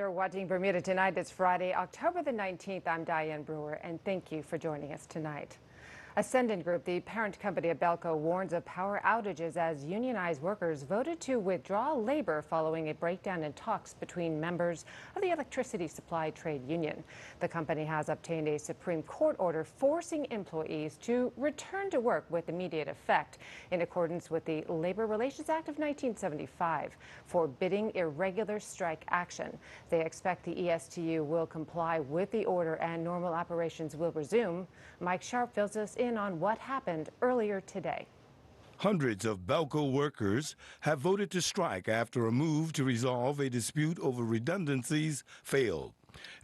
You're watching Bermuda Tonight. It's Friday, October the 19th. I'm Diane Brewer, and thank you for joining us tonight. Ascendant Group, the parent company of Belco, warns of power outages as unionized workers voted to withdraw labor following a breakdown in talks between members of the electricity supply trade union. The company has obtained a Supreme Court order forcing employees to return to work with immediate effect in accordance with the Labor Relations Act of 1975, forbidding irregular strike action. They expect the ESTU will comply with the order and normal operations will resume. Mike Sharp fills us in on what happened earlier today. Hundreds of Belco workers have voted to strike after a move to resolve a dispute over redundancies failed.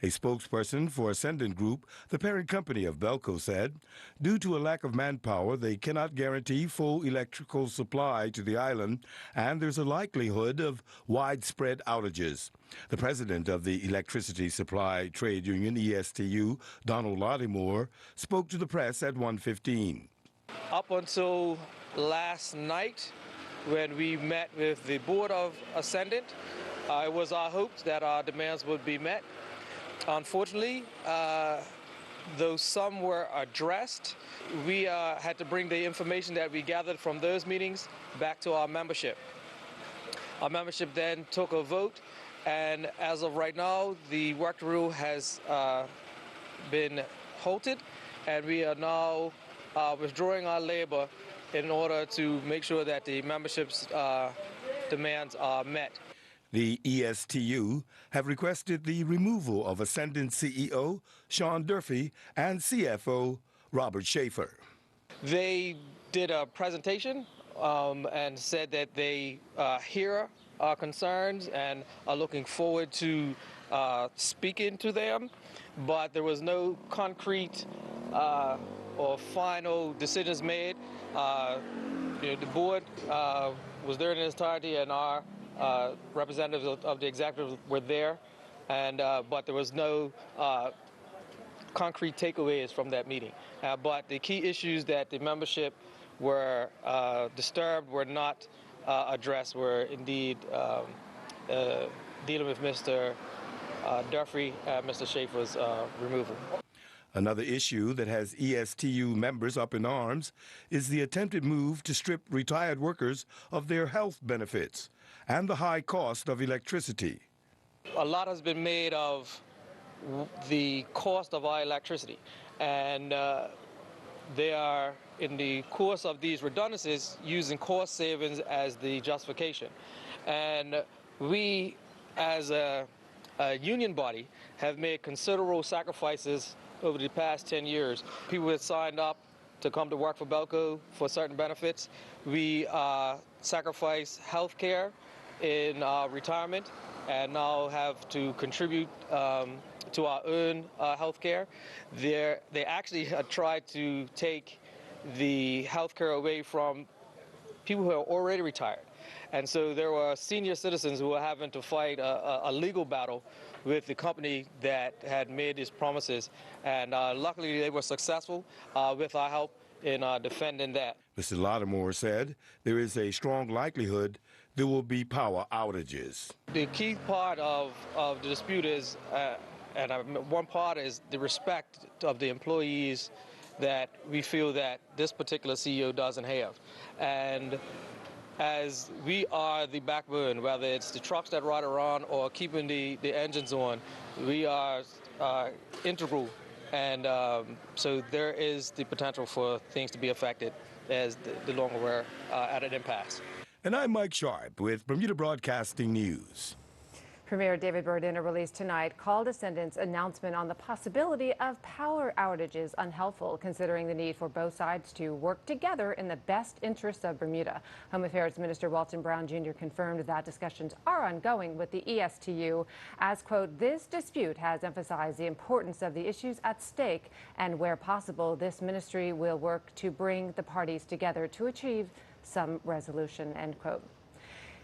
A spokesperson for Ascendant Group, the parent company of Belco, said, due to a lack of manpower, they cannot guarantee full electrical supply to the island, and there's a likelihood of widespread outages. The president of the Electricity Supply Trade Union, ESTU, Donald Lottimore, spoke to the press at 1:15. Up until last night, when we met with the board of Ascendant, it was our hopes that our demands would be met. Unfortunately, though some were addressed, we had to bring the information that we gathered from those meetings back to our membership. Our membership then took a vote, and as of right now, the work rule has been halted, and we are now withdrawing our labor in order to make sure that the membership's demands are met. The ESTU have requested the removal of Ascendant CEO Sean Durfee and CFO Robert Schaefer. They did a presentation and said that they hear our concerns and are looking forward to speaking to them, but there was no concrete or final decisions made. The board was there in its entirety, and our representatives of the executive were there, and but there was no concrete takeaways from that meeting. But the key issues that the membership were disturbed were not addressed, were indeed dealing with Mr. Durfee and Mr. Schaefer's removal. Another issue that has ESTU members up in arms is the attempted move to strip retired workers of their health benefits and the high cost of electricity. A lot has been made of the cost of our electricity, and they are, in the course of these redundancies, using cost savings as the justification. And we, as a union body, have made considerable sacrifices over the past 10 years. People have signed up to come to work for Belco for certain benefits. We sacrifice health care in retirement and now have to contribute to our own health care. They actually tried to take the health care away from people who are already retired. And so there were senior citizens who were having to fight a legal battle with the company that had made these promises. And luckily they were successful with our help in defending that. Mr. Lottimore said there is a strong likelihood there will be power outages. The key part of the dispute is, and one part is the respect of the employees that we feel that this particular CEO doesn't have. And as we are the backbone, whether it's the trucks that ride around or keeping the engines on, we are integral. And so there is the potential for things to be affected as the longer we're at an impasse. And I'm Mike Sharp with Bermuda Broadcasting News. Premier David Byrd, in a release tonight, called Ascendant's announcement on the possibility of power outages unhelpful, considering the need for both sides to work together in the best interests of Bermuda. Home Affairs Minister Walton Brown Jr. confirmed that discussions are ongoing with the ESTU as, quote, this dispute has emphasized the importance of the issues at stake, and where possible, this ministry will work to bring the parties together to achieve some resolution, end quote.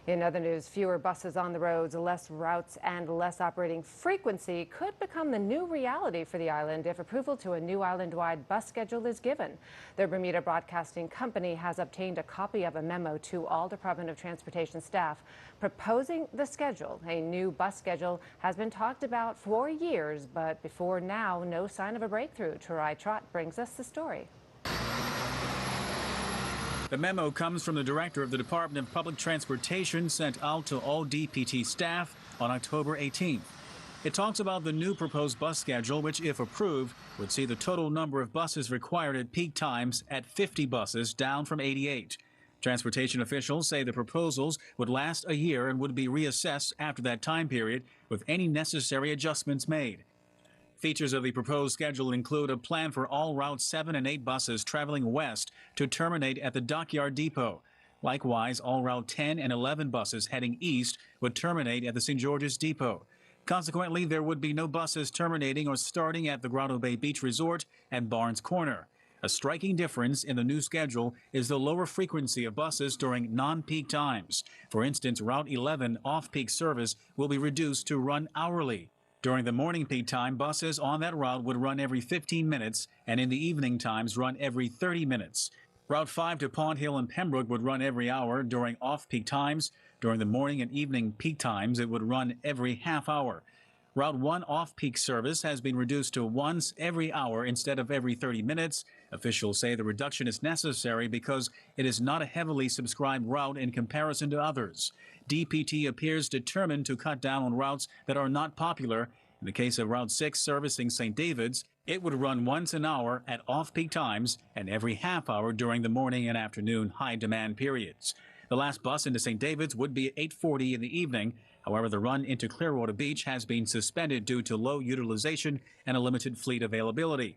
In other news, fewer buses on the roads, less routes, and less operating frequency could become the new reality for the island if approval to a new island-wide bus schedule is given. The Bermuda Broadcasting Company has obtained a copy of a memo to all Department of Transportation staff proposing the schedule. A new bus schedule has been talked about for years, but before now, no sign of a breakthrough. Tarai Trott brings us the story. The memo comes from the director of the Department of Public Transportation, sent out to all DPT staff on October 18th. It talks about the new proposed bus schedule, which, if approved, would see the total number of buses required at peak times at 50 buses, down from 88. Transportation officials say the proposals would last a year and would be reassessed after that time period, with any necessary adjustments made. Features of the proposed schedule include a plan for all Route 7 and 8 buses traveling west to terminate at the Dockyard Depot. Likewise, all Route 10 and 11 buses heading east would terminate at the St. George's Depot. Consequently, there would be no buses terminating or starting at the Grotto Bay Beach Resort and Barnes Corner. A striking difference in the new schedule is the lower frequency of buses during non-peak times. For instance, Route 11 off-peak service will be reduced to run hourly. During the morning peak time, buses on that route would run every 15 minutes, and in the evening times run every 30 minutes. Route 5 to Pond Hill and Pembroke would run every hour during off-peak times. During the morning and evening peak times, it would run every half hour. Route 1 off-peak service has been reduced to once every hour instead of every 30 minutes. Officials say the reduction is necessary because it is not a heavily subscribed route in comparison to others. DPT appears determined to cut down on routes that are not popular. In the case of Route 6 servicing St. David's, it would run once an hour at off-peak times and every half hour during the morning and afternoon high-demand periods. The last bus into St. David's would be at 8:40 in the evening. However, the run into Clearwater Beach has been suspended due to low utilization and a limited fleet availability.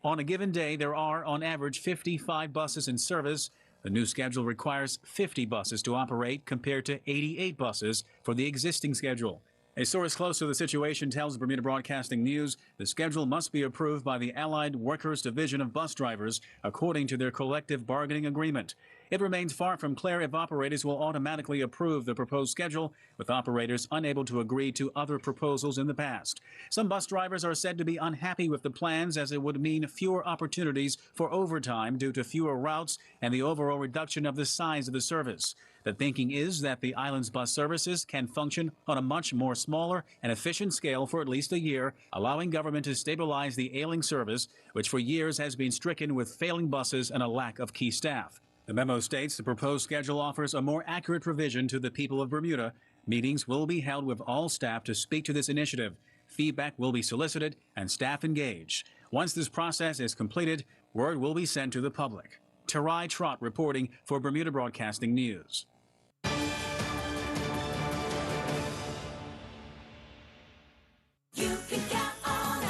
On a given day, there are, on average, 55 buses in service. The new schedule requires 50 buses to operate compared to 88 buses for the existing schedule. A source close to the situation tells Bermuda Broadcasting News the schedule must be approved by the Allied Workers Division of Bus Drivers according to their collective bargaining agreement. It remains far from clear if operators will automatically approve the proposed schedule, with operators unable to agree to other proposals in the past. Some bus drivers are said to be unhappy with the plans, as it would mean fewer opportunities for overtime due to fewer routes and the overall reduction of the size of the service. The thinking is that the island's bus services can function on a much more smaller and efficient scale for at least a year, allowing government to stabilize the ailing service, which for years has been stricken with failing buses and a lack of key staff. The memo states the proposed schedule offers a more accurate provision to the people of Bermuda. Meetings will be held with all staff to speak to this initiative. Feedback will be solicited and staff engaged. Once this process is completed, word will be sent to the public. Tarai Trott reporting for Bermuda Broadcasting News.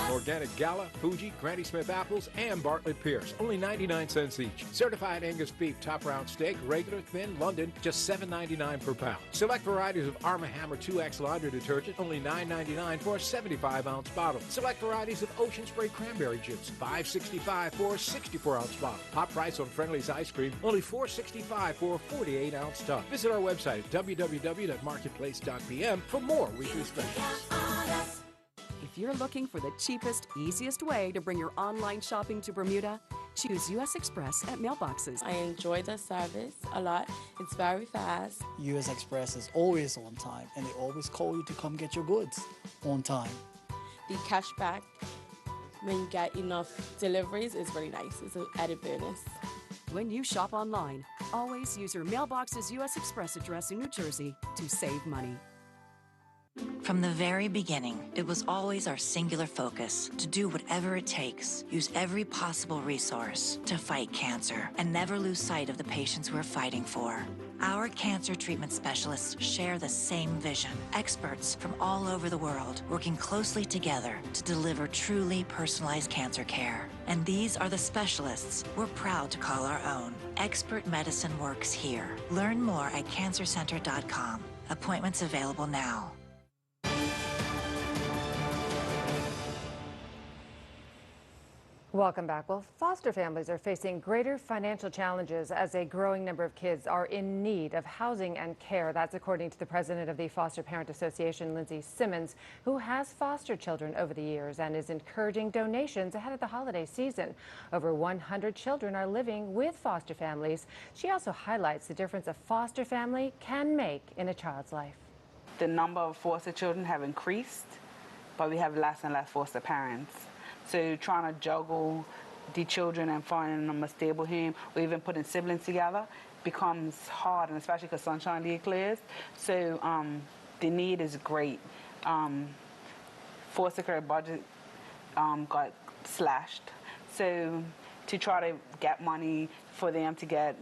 Organic Gala, Fuji, Granny Smith apples, and Bartlett pears, only 99 cents each. Certified Angus beef, top round steak, regular, thin, London, just $7.99 per pound. Select varieties of Arm & Hammer 2X laundry detergent, only $9.99 for a 75-ounce bottle. Select varieties of Ocean Spray cranberry juice, $5.65 for a 64-ounce bottle. Hot price on Friendly's ice cream, only $4.65 for a 48-ounce tub. Visit our website at www.marketplace.pm for more weekly specials. If you're looking for the cheapest, easiest way to bring your online shopping to Bermuda, choose U.S. Express at mailboxes. I enjoy the service a lot. It's very fast. U.S. Express is always on time, and they always call you to come get your goods on time. The cashback, when you get enough deliveries, is really nice. It's an added bonus. When you shop online, always use your mailbox's U.S. Express address in New Jersey to save money. From the very beginning, it was always our singular focus to do whatever it takes, use every possible resource to fight cancer, and never lose sight of the patients we're fighting for. Our cancer treatment specialists share the same vision. Experts from all over the world working closely together to deliver truly personalized cancer care. And these are the specialists we're proud to call our own. Expert medicine works here. Learn more at cancercenter.com. Appointments available now. Welcome back. Well, foster families are facing greater financial challenges as a growing number of kids are in need of housing and care. That's according to the president of the Foster Parent Association, Lindsay Simmons, who has fostered children over the years and is encouraging donations ahead of the holiday season. Over 100 children are living with foster families. She also highlights the difference a foster family can make in a child's life. The number of foster children have increased, but we have less and less foster parents. So trying to juggle the children and finding them a stable home, or even putting siblings together, becomes hard, and especially because Sunshine League clears. So the need is great. Foster care budget got slashed. So to try to get money for them to get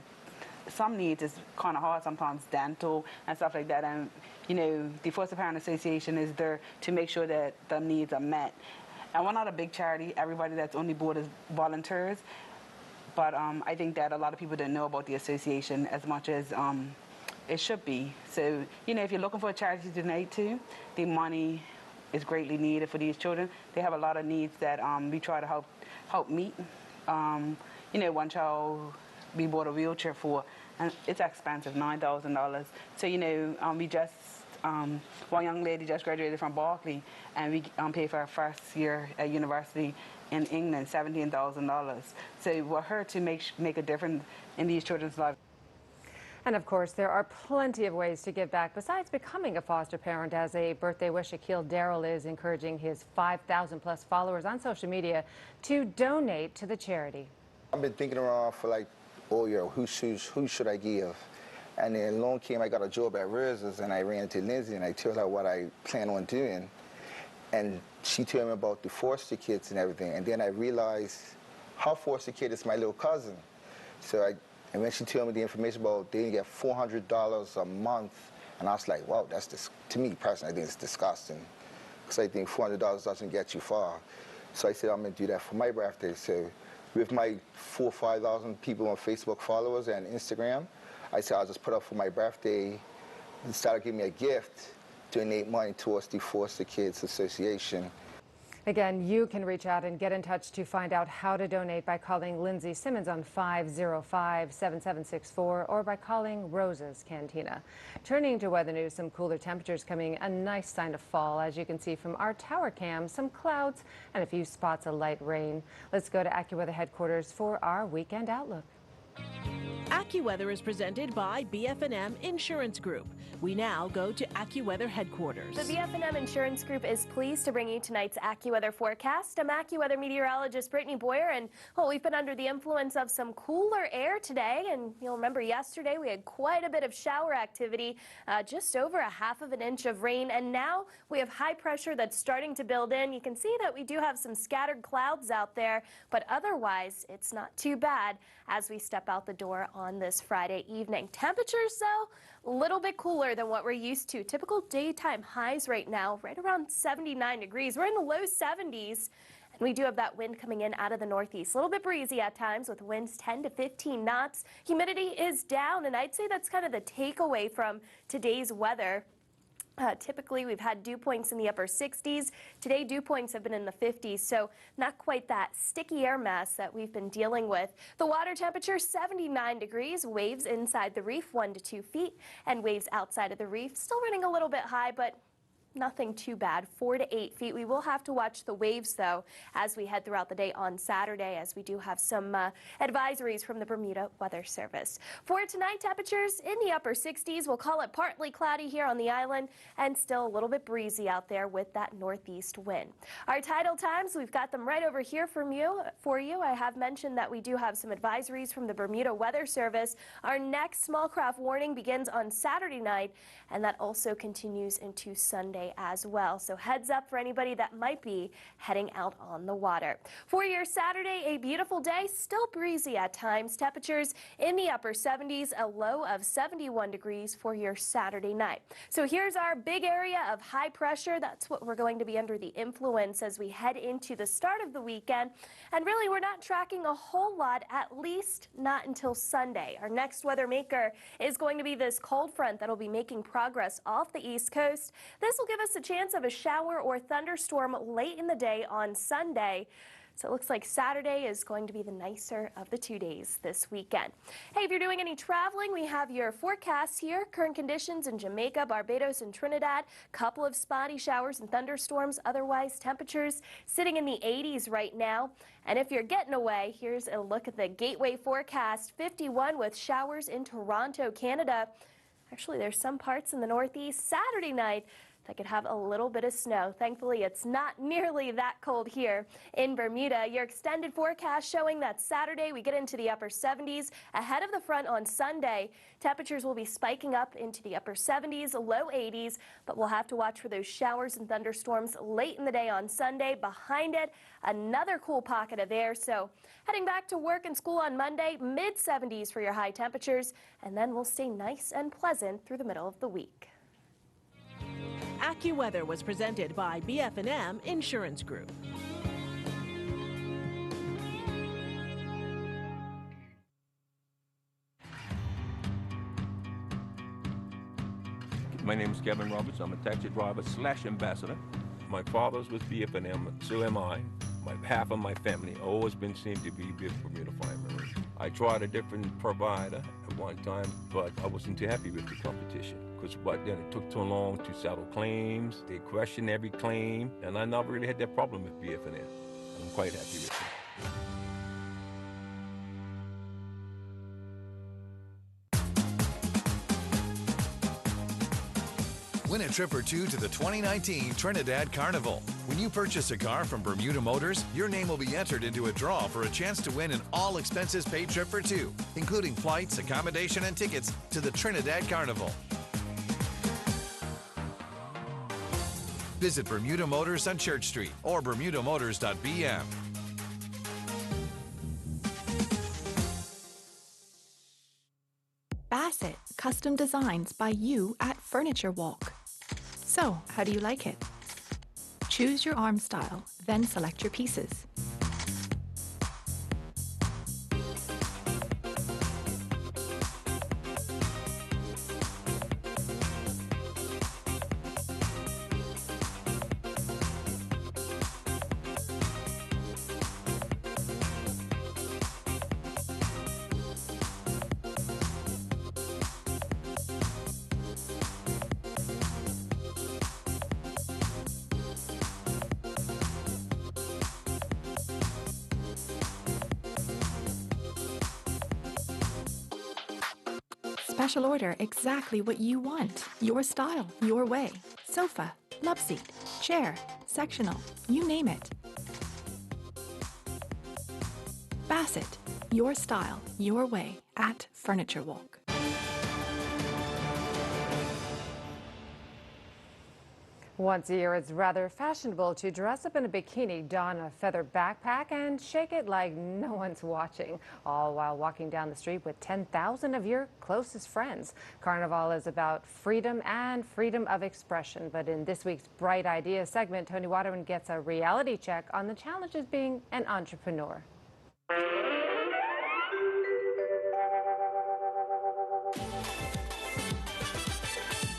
some needs is kind of hard sometimes, dental and stuff like that. And you know, the Foster Parent Association is there to make sure that the needs are met. And we're not a big charity. Everybody that's on the board is volunteers. But I think that a lot of people don't know about the association as much as it should be. So, you know, if you're looking for a charity to donate to, the money is greatly needed for these children. They have a lot of needs that we try to help meet. You know, one child we bought a wheelchair for, and it's expensive, $9,000. So, you know, we just one young lady just graduated from Berkeley, and we paid for her first year at university in England, $17,000. So for her to make a difference in these children's lives. And of course, there are plenty of ways to give back besides becoming a foster parent. As a birthday wish, Akil Darrell is encouraging his 5,000+ followers on social media to donate to the charity. I've been thinking around for like all year, who should I give? And then along came, I got a job at Rosa's, and I ran into Lindsay, and I told her what I plan on doing. And she told me about the foster kids and everything. And then I realized her foster kid is my little cousin. So and when she told me the information about they get $400 a month, and I was like, wow, to me personally, I think it's disgusting. Because I think $400 doesn't get you far. So I said, I'm going to do that for my birthday. So with my 4,000 or 5,000 people on Facebook followers and Instagram, I said I'll just put up for my birthday, instead of giving me a gift, donate money towards the Foster Kids Association. Again, you can reach out and get in touch to find out how to donate by calling Lindsay Simmons on 505-7764 or by calling Rosa's Cantina. Turning to weather news, some cooler temperatures coming, a nice sign of fall. As you can see from our tower cam, some clouds and a few spots of light rain. Let's go to AccuWeather headquarters for our weekend outlook. AccuWeather is presented by BF&M Insurance Group. We now go to AccuWeather headquarters. The BF&M Insurance Group is pleased to bring you tonight's AccuWeather forecast. I'm AccuWeather meteorologist Brittany Boyer, and well, we've been under the influence of some cooler air today, and you'll remember yesterday we had quite a bit of shower activity, just over a half of an inch of rain, and now we have high pressure that's starting to build in. You can see that we do have some scattered clouds out there, but otherwise it's not too bad as we step out the door on this Friday evening. Temperatures, though, a little bit cooler than what we're used to. Typical daytime highs right now, right around 79 degrees. We're in the low 70s, and we do have that wind coming in out of the northeast. A little bit breezy at times with winds 10 to 15 knots. Humidity is down, and I'd say that's kind of the takeaway from today's weather. Typically, we've had dew points in the upper 60s. Today, dew points have been in the 50s, so not quite that sticky air mass that we've been dealing with. The water temperature, 79 degrees. Waves inside the reef, 1 to 2 feet, and waves outside of the reef still running a little bit high, but nothing too bad, 4 to 8 feet. We will have to watch the waves, though, as we head throughout the day on Saturday, as we do have some advisories from the Bermuda Weather Service. For tonight, temperatures in the upper 60s. We'll call it partly cloudy here on the island and still a little bit breezy out there with that northeast wind. Our tidal times, we've got them right over here for you. I have mentioned that we do have some advisories from the Bermuda Weather Service. Our next small craft warning begins on Saturday night, and that also continues into Sunday as well. So heads up for anybody that might be heading out on the water. For your Saturday, a beautiful day, still breezy at times. Temperatures in the upper 70s, a low of 71 degrees for your Saturday night. So here's our big area of high pressure. That's what we're going to be under the influence as we head into the start of the weekend. And really, we're not tracking a whole lot, at least not until Sunday. Our next weather maker is going to be this cold front that'll be making progress off the East Coast. This will give us a chance of a shower or thunderstorm late in the day on Sunday. So it looks like Saturday is going to be the nicer of the 2 days this weekend. Hey, if you're doing any traveling, we have your forecasts here. Current conditions in Jamaica, Barbados, and Trinidad. Couple of spotty showers and thunderstorms. Otherwise, temperatures sitting in the 80s right now. And if you're getting away, here's a look at the Gateway forecast. 51 with showers in Toronto, Canada. Actually, there's some parts in the Northeast Saturday night that could have a little bit of snow. Thankfully, it's not nearly that cold here in Bermuda. Your extended forecast showing that Saturday we get into the upper 70s. Ahead of the front on Sunday, temperatures will be spiking up into the upper 70s, low 80s, but we'll have to watch for those showers and thunderstorms late in the day on Sunday. Behind it, another cool pocket of air. So heading back to work and school on Monday, mid 70s for your high temperatures, and then we'll stay nice and pleasant through the middle of the week. AccuWeather was presented by BF&M Insurance Group. My name is Kevin Roberts. I'm a taxi driver / ambassador. My father's with BF&M, so am I. Half of my family always seemed to be with Bermuda Fine Marine. I tried a different provider at one time, but I wasn't too happy with the competition. Because then it took too long to settle claims. They questioned every claim, and I never really had that problem with BF&M. I'm quite happy with it. Win a trip or two to the 2019 Trinidad Carnival. When you purchase a car from Bermuda Motors, your name will be entered into a draw for a chance to win an all-expenses-paid trip for two, including flights, accommodation, and tickets to the Trinidad Carnival. Visit Bermuda Motors on Church Street or bermudamotors.bm. Bassett, custom designs by you at Furniture Walk. So, how do you like it? Choose your arm style, then select your pieces. Special order exactly what you want. Your style, your way. Sofa, love seat, chair, sectional, you name it. Bassett, your style, your way at Furniture Walk. Once a year, it's rather fashionable to dress up in a bikini, don a feather backpack, and shake it like no one's watching, all while walking down the street with 10,000 of your closest friends. Carnival is about freedom and freedom of expression. But in this week's Bright Ideas segment, Tony Waterman gets a reality check on the challenges being an entrepreneur.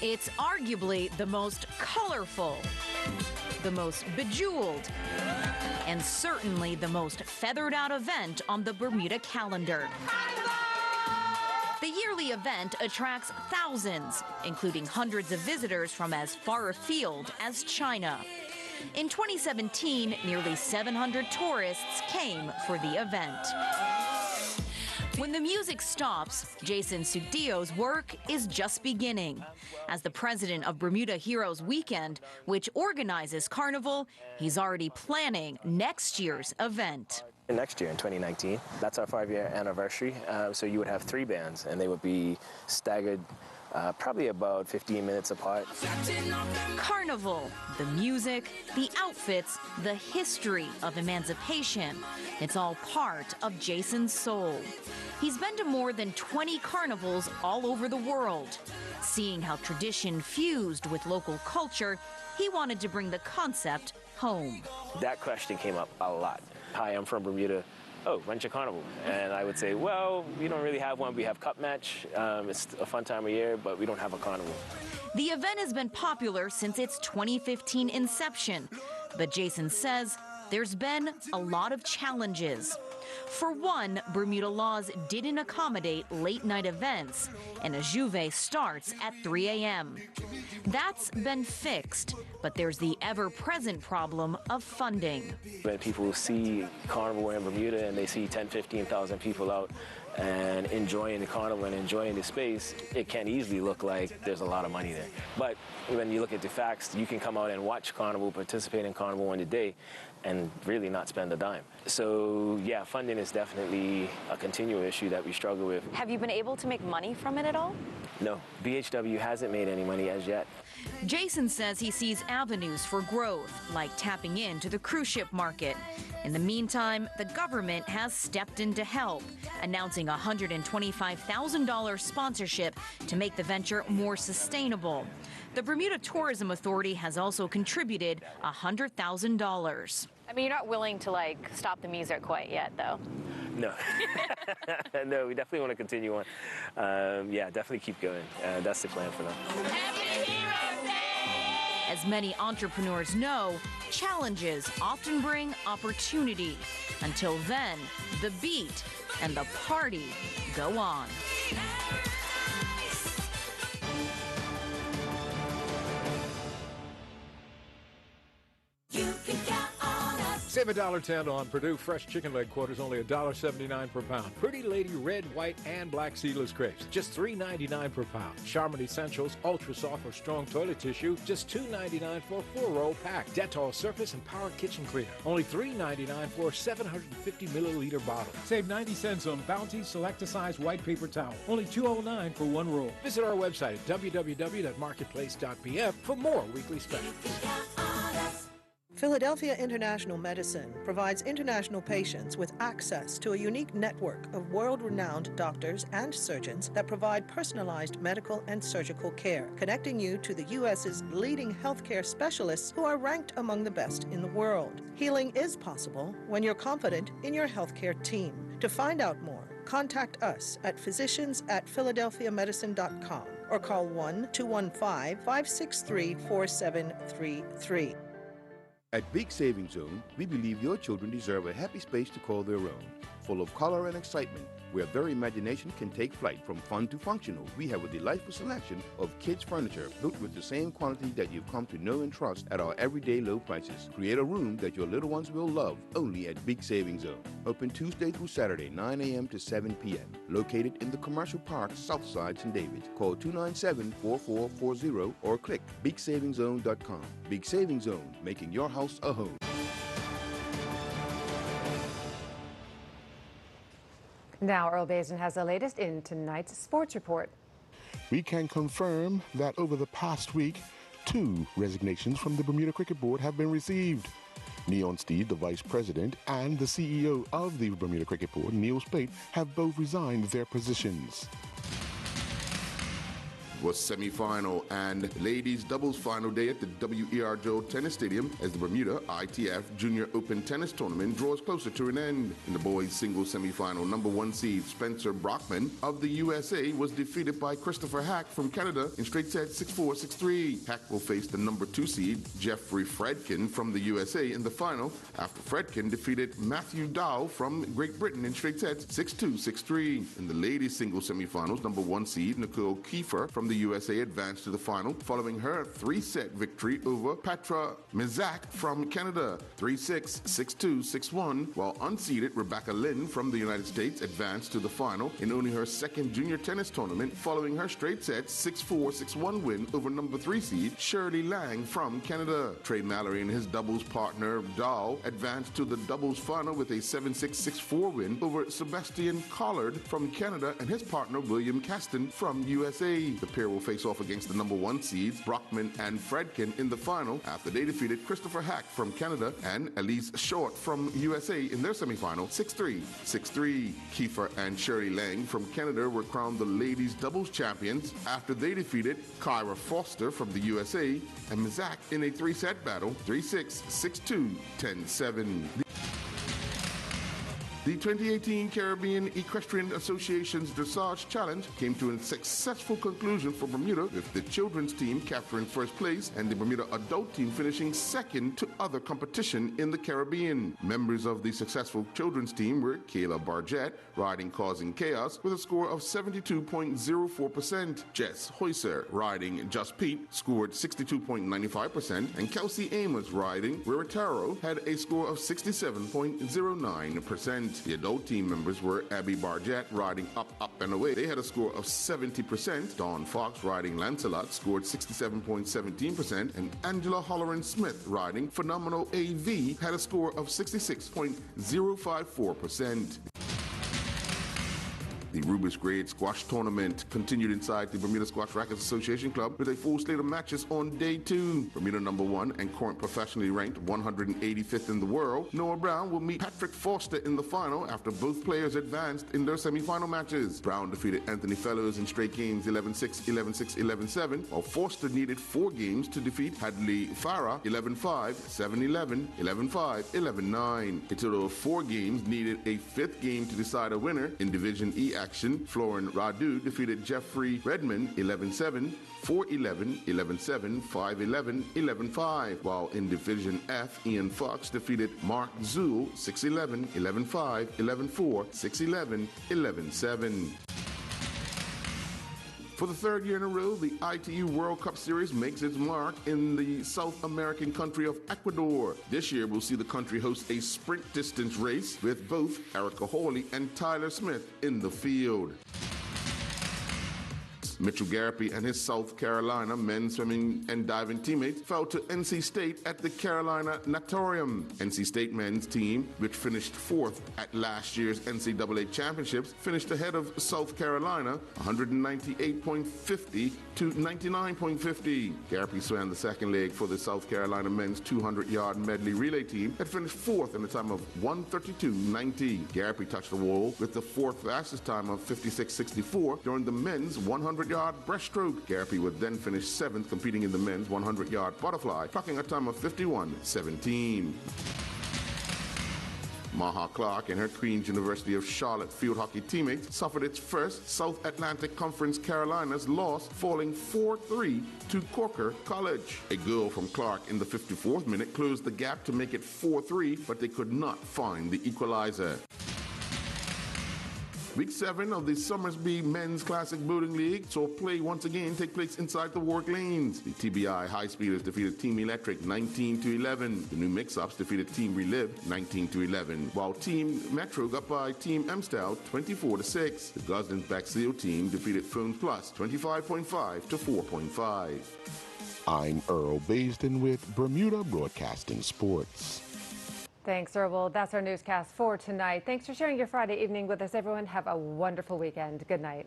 It's arguably the most colorful, the most bejeweled, and certainly the most feathered out event on the Bermuda calendar. The yearly event attracts thousands, including hundreds of visitors from as far afield as China. In 2017, nearly 700 tourists came for the event. When the music stops, Jason Sudio's work is just beginning. As the president of Bermuda Heroes Weekend, which organizes Carnival, he's already planning next year's event. Next year in 2019, that's our 5-year anniversary. So you would have 3 bands, and they would be staggered probably about 15 minutes apart. Carnival, the music, the outfits, the history of emancipation. It's all part of Jason's soul. He's been to more than 20 carnivals all over the world. Seeing how tradition fused with local culture, he wanted to bring the concept home. That question came up a lot. Hi, I'm from Bermuda. Oh, when's your carnival? And I would say, well, we don't really have one. We have Cup Match. It's a fun time of year, but we don't have a carnival. The event has been popular since its 2015 inception, but Jason says there's been a lot of challenges. For one, Bermuda laws didn't accommodate late-night events, and a Juve starts at 3 a.m. That's been fixed, but there's the ever-present problem of funding. When people see Carnival in Bermuda and they see 10, 15,000 people out and enjoying the carnival and enjoying the space, it can easily look like there's a lot of money there. But when you look at the facts, you can come out and watch Carnival, participate in Carnival in the day, and really not spend a dime. So yeah, funding is definitely a continual issue that we struggle with. Have you been able to make money from it at all? No, BHW hasn't made any money as yet. Jason says he sees avenues for growth, like tapping into the cruise ship market. In the meantime, the government has stepped in to help, announcing a $125,000 sponsorship to make the venture more sustainable. The Bermuda Tourism Authority has also contributed $100,000. I mean, you're not willing to, like, stop the music quite yet, though. No. No, we definitely want to continue on. Yeah, definitely keep going. That's the plan for now. As many entrepreneurs know, challenges often bring opportunity. Until then, the beat and the party go on. Save $1.10 on Purdue fresh chicken leg quarters, only $1.79 per pound. Pretty Lady red, white, and black seedless crepes, just $3.99 per pound. Charmin Essentials ultra soft or strong toilet tissue, just $2.99 for a 4-roll pack. Dettol surface and power kitchen cleaner, only $3.99 for a 750 milliliter bottle. Save 90 cents on Bounty Select-A-Size white paper towel, only $2.09 for 1 roll. Visit our website at www.marketplace.pf for more weekly specials. Philadelphia International Medicine provides international patients with access to a unique network of world-renowned doctors and surgeons that provide personalized medical and surgical care, connecting you to the U.S.'s leading healthcare specialists who are ranked among the best in the world. Healing is possible when you're confident in your healthcare team. To find out more, contact us at physicians@philadelphiamedicine.com or call 1-215-563-4733. At Big Savings Zone, we believe your children deserve a happy space to call their own, full of color and excitement, where their imagination can take flight from fun to functional. We have a delightful selection of kids' furniture built with the same quality that you've come to know and trust at our everyday low prices. Create a room that your little ones will love, only at Big Savings Zone. Open Tuesday through Saturday, 9 a.m. to 7 p.m. Located in the Commercial Park, Southside, St. David's. Call 297-4440 or click BigSavingZone.com. Big Savings Zone, making your house a home. Now, Earl Basin has the latest in tonight's sports report. We can confirm that over the past week, 2 resignations from the Bermuda Cricket Board have been received. Neon Steed, the vice president, and the CEO of the Bermuda Cricket Board, Neil Spate, have both resigned their positions. Was semi-final and ladies doubles final day at the W.E.R. Joe Tennis Stadium as the Bermuda ITF Junior Open Tennis Tournament draws closer to an end. In the boys singles semi-final, number 1 seed Spencer Brockman of the USA was defeated by Christopher Hack from Canada in straight sets 6-4, 6-3. Hack will face the number 2 seed Jeffrey Fredkin from the USA in the final after Fredkin defeated Matthew Dow from Great Britain in straight sets 6-2, 6-3. In the ladies singles semi-finals, number 1 seed Nicole Kiefer from the USA advanced to the final following her 3-set victory over Petra Mizak from Canada 3-6, 6-2, 6-1, while unseeded Rebecca Lynn from the United States advanced to the final in only her 2nd junior tennis tournament following her straight set 6-4, 6-1 win over number 3 seed Shirley Lang from Canada. Trey Mallory and his doubles partner Dahl advanced to the doubles final with a 7-6, 6-4 win over Sebastian Collard from Canada and his partner William Caston from USA. The pair will face off against the number 1 seeds Brockman and Fredkin in the final after they defeated Christopher Hack from Canada and Elise Short from USA in their semifinal 6-3, 6-3. Kiefer and Shirley Lang from Canada were crowned the ladies doubles champions after they defeated Kyra Foster from the USA and Mizak in a 3-set battle 3-6, 6-2, 10-7. The 2018 Caribbean Equestrian Association's Dressage Challenge came to a successful conclusion for Bermuda, with the children's team capturing first place and the Bermuda adult team finishing second to other competition in the Caribbean. Members of the successful children's team were Kayla Barjett, riding Causing Chaos, with a score of 72.04%. Jess Hoyser, riding Just Pete, scored 62.95%, and Kelsey Amos, riding Riritaro, had a score of 67.09%. The adult team members were Abby Barjett, riding Up, Up and Away. They had a score of 70%. Dawn Fox, riding Lancelot, scored 67.17%, and Angela Holleran Smith, riding Phenomenal AV, had a score of 66.054%. The Rubus Grade Squash Tournament continued inside the Bermuda Squash Rackets Association Club with a full slate of matches on day 2. Bermuda #1 and current professionally ranked 185th in the world, Noah Brown will meet Patrick Foster in the final after both players advanced in their semi-final matches. Brown defeated Anthony Fellows in straight games 11-6, 11-6, 11-7, while Foster needed 4 games to defeat Hadley Farah 11-5, 7-11, 11-5, 11-9. A total of 4 games needed a 5th game to decide a winner. In Division E action, Florin Radu defeated Jeffrey Redmond 11-7, 4-11, 11-7, 5-11, 11-5, while in Division F, Ian Fox defeated Mark Zool 6-11, 11-5, 11-4, 6-11, 11-7. For the 3rd year in a row, the ITU World Cup Series makes its mark in the South American country of Ecuador. This year, we'll see the country host a sprint distance race with both Erica Hawley and Tyler Smith in the field. Mitchell Garapi and his South Carolina men's swimming and diving teammates fell to NC State at the Carolina Natorium. NC State men's team, which finished 4th at last year's NCAA championships, finished ahead of South Carolina 198.50 to 99.50. Garapi swam the second leg for the South Carolina men's 200-yard medley relay team that finished 4th in a time of 1:32.90. Garapi touched the wall with the 4th fastest time of 56.64 during the men's 100-yard breaststroke. Garapi would then finish 7th, competing in the men's 100-yard butterfly, clocking a time of 51.17. Maha Clark and her Queen's University of Charlotte field hockey teammates suffered its first South Atlantic Conference Carolinas loss, falling 4-3 to Corker College. A goal from Clark in the 54th minute closed the gap to make it 4-3, but they could not find the equalizer. Week 7 of the Summersby Men's Classic Boating League saw play once again take place inside the work lanes. The TBI High Speeders defeated Team Electric 19-11. The New Mix-Ups defeated Team Relive 19-11, while Team Metro got by Team Amstel 24-6. The Gosling's Backseal team defeated Phones Plus 25.5 to 4.5. I'm Earl Basden with Bermuda Broadcasting Sports. Thanks, Earl. Well, that's our newscast for tonight. Thanks for sharing your Friday evening with us, everyone. Have a wonderful weekend. Good night.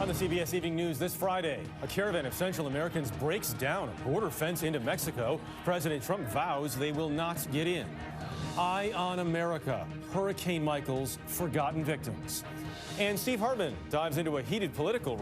On the CBS Evening News this Friday, a caravan of Central Americans breaks down a border fence into Mexico. President Trump vows they will not get in. Eye on America, Hurricane Michael's forgotten victims. And Steve Hartman dives into a heated political